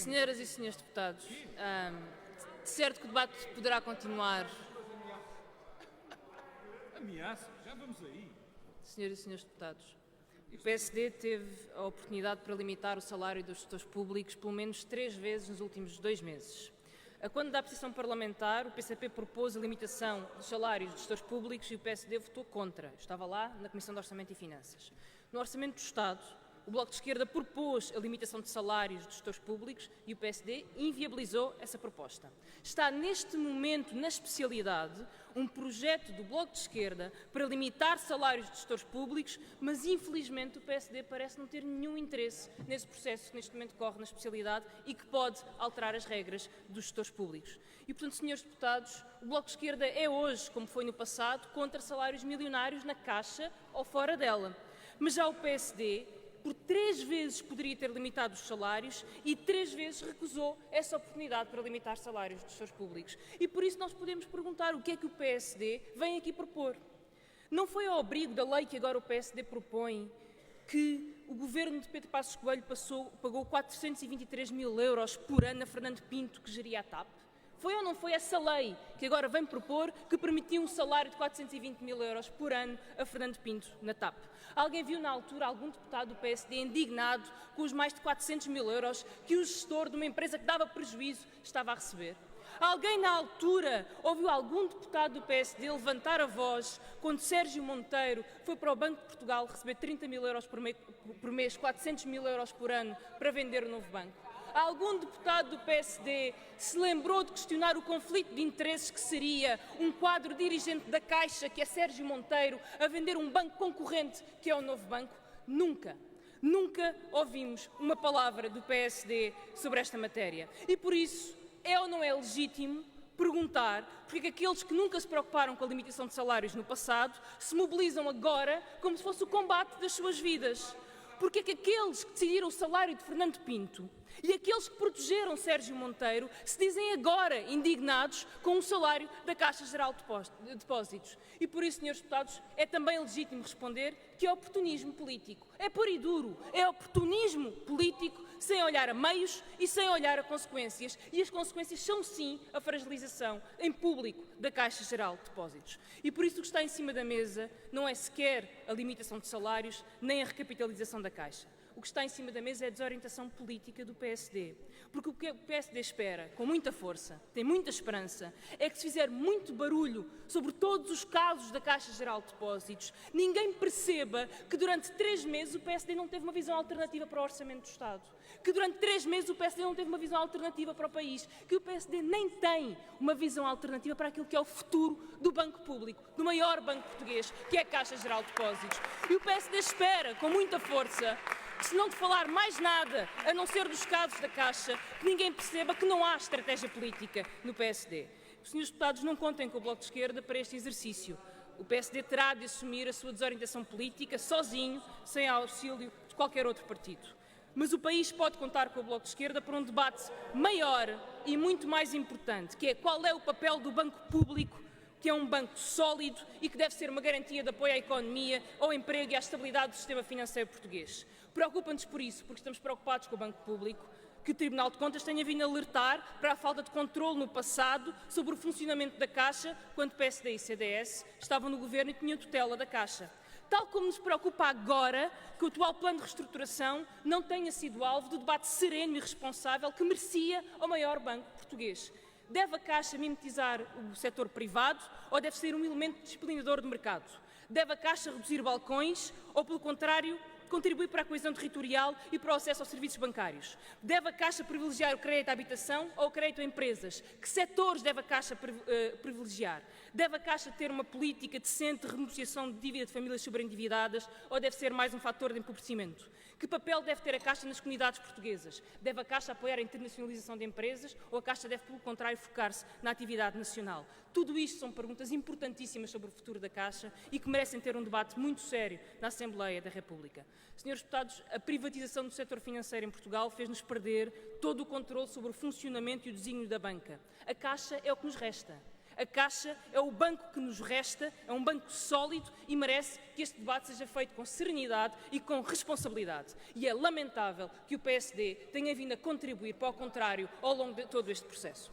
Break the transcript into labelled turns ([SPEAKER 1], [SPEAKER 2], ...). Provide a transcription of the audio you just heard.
[SPEAKER 1] Senhoras e senhores deputados, de certo que o debate poderá continuar.
[SPEAKER 2] Ameaça, já vamos aí.
[SPEAKER 1] Senhoras e senhores deputados, o PSD teve a oportunidade para limitar o salário dos gestores públicos pelo menos 3 vezes nos últimos 2 meses. Quando da posição parlamentar, o PCP propôs a limitação dos salários dos gestores públicos e o PSD votou contra. Eu estava lá na Comissão de Orçamento e Finanças. No Orçamento do Estado, o Bloco de Esquerda propôs a limitação de salários dos gestores públicos e o PSD inviabilizou essa proposta. Está neste momento, na especialidade, um projeto do Bloco de Esquerda para limitar salários de gestores públicos, mas infelizmente o PSD parece não ter nenhum interesse nesse processo que neste momento corre na especialidade e que pode alterar as regras dos gestores públicos. E, portanto, senhores deputados, o Bloco de Esquerda é hoje, como foi no passado, contra salários milionários na Caixa ou fora dela. Mas já o PSD, por 3 vezes poderia ter limitado os salários e 3 vezes recusou essa oportunidade para limitar salários dos seus públicos. E por isso nós podemos perguntar o que é que o PSD vem aqui propor. Não foi ao abrigo da lei que agora o PSD propõe que o governo de Pedro Passos Coelho pagou 423 mil euros por ano a Fernando Pinto, que geria a TAP? Foi ou não foi essa lei que agora vem propor que permitiu um salário de 420 mil euros por ano a Fernando Pinto na TAP? Alguém viu na altura algum deputado do PSD indignado com os mais de 400 mil euros que o gestor de uma empresa que dava prejuízo estava a receber? Alguém na altura ouviu algum deputado do PSD levantar a voz quando Sérgio Monteiro foi para o Banco de Portugal receber 30 mil euros por mês, 400 mil euros por ano para vender o novo banco? Algum deputado do PSD se lembrou de questionar o conflito de interesses que seria um quadro dirigente da Caixa, que é Sérgio Monteiro, a vender um banco concorrente, que é o Novo Banco? Nunca. Nunca ouvimos uma palavra do PSD sobre esta matéria. E por isso, é ou não é legítimo perguntar porque é que aqueles que nunca se preocuparam com a limitação de salários no passado se mobilizam agora como se fosse o combate das suas vidas? Porque é que aqueles que decidiram o salário de Fernando Pinto e aqueles que protegeram Sérgio Monteiro se dizem agora indignados com o salário da Caixa Geral de Depósitos? E por isso, senhores deputados, é também legítimo responder que é oportunismo político. É puro e duro. É oportunismo político sem olhar a meios e sem olhar a consequências. E as consequências são, sim, a fragilização em público da Caixa Geral de Depósitos. E por isso o que está em cima da mesa não é sequer a limitação de salários nem a recapitalização da Caixa. O que está em cima da mesa é a desorientação política do PSD. Porque o que o PSD espera, com muita força, tem muita esperança, é que se fizer muito barulho sobre todos os casos da Caixa Geral de Depósitos, ninguém perceba que durante 3 meses o PSD não teve uma visão alternativa para o Orçamento do Estado. Que durante 3 meses o PSD não teve uma visão alternativa para o país. Que o PSD nem tem uma visão alternativa para aquilo que é o futuro do banco público, do maior banco português, que é a Caixa Geral de Depósitos. E o PSD espera, com muita força, que se não de falar mais nada, a não ser dos casos da Caixa, que ninguém perceba que não há estratégia política no PSD. Senhores deputados, não contem com o Bloco de Esquerda para este exercício. O PSD terá de assumir a sua desorientação política sozinho, sem auxílio de qualquer outro partido. Mas o país pode contar com o Bloco de Esquerda para um debate maior e muito mais importante, que é qual é o papel do banco público, que é um banco sólido e que deve ser uma garantia de apoio à economia, ao emprego e à estabilidade do sistema financeiro português. Preocupa-nos por isso, porque estamos preocupados com o banco público, que o Tribunal de Contas tenha vindo alertar para a falta de controle no passado sobre o funcionamento da Caixa, quando PSD e CDS estavam no governo e tinham tutela da Caixa. Tal como nos preocupa agora que o atual plano de reestruturação não tenha sido alvo do debate sereno e responsável que merecia ao maior banco português. Deve a Caixa mimetizar o setor privado ou deve ser um elemento disciplinador do mercado? Deve a Caixa reduzir balcões ou, pelo contrário, contribuir para a coesão territorial e para o acesso aos serviços bancários? Deve a Caixa privilegiar o crédito à habitação ou o crédito a empresas? Que setores deve a Caixa privilegiar? Deve a Caixa ter uma política decente de renegociação de dívida de famílias sobreendividadas ou deve ser mais um fator de empobrecimento? Que papel deve ter a Caixa nas comunidades portuguesas? Deve a Caixa apoiar a internacionalização de empresas ou a Caixa deve, pelo contrário, focar-se na atividade nacional? Tudo isto são perguntas importantíssimas sobre o futuro da Caixa e que merecem ter um debate muito sério na Assembleia da República. Senhores deputados, a privatização do setor financeiro em Portugal fez-nos perder todo o controle sobre o funcionamento e o desígnio da banca. A Caixa é o que nos resta. A Caixa é o banco que nos resta, é um banco sólido e merece que este debate seja feito com serenidade e com responsabilidade. E é lamentável que o PSD tenha vindo a contribuir para o contrário ao longo de todo este processo.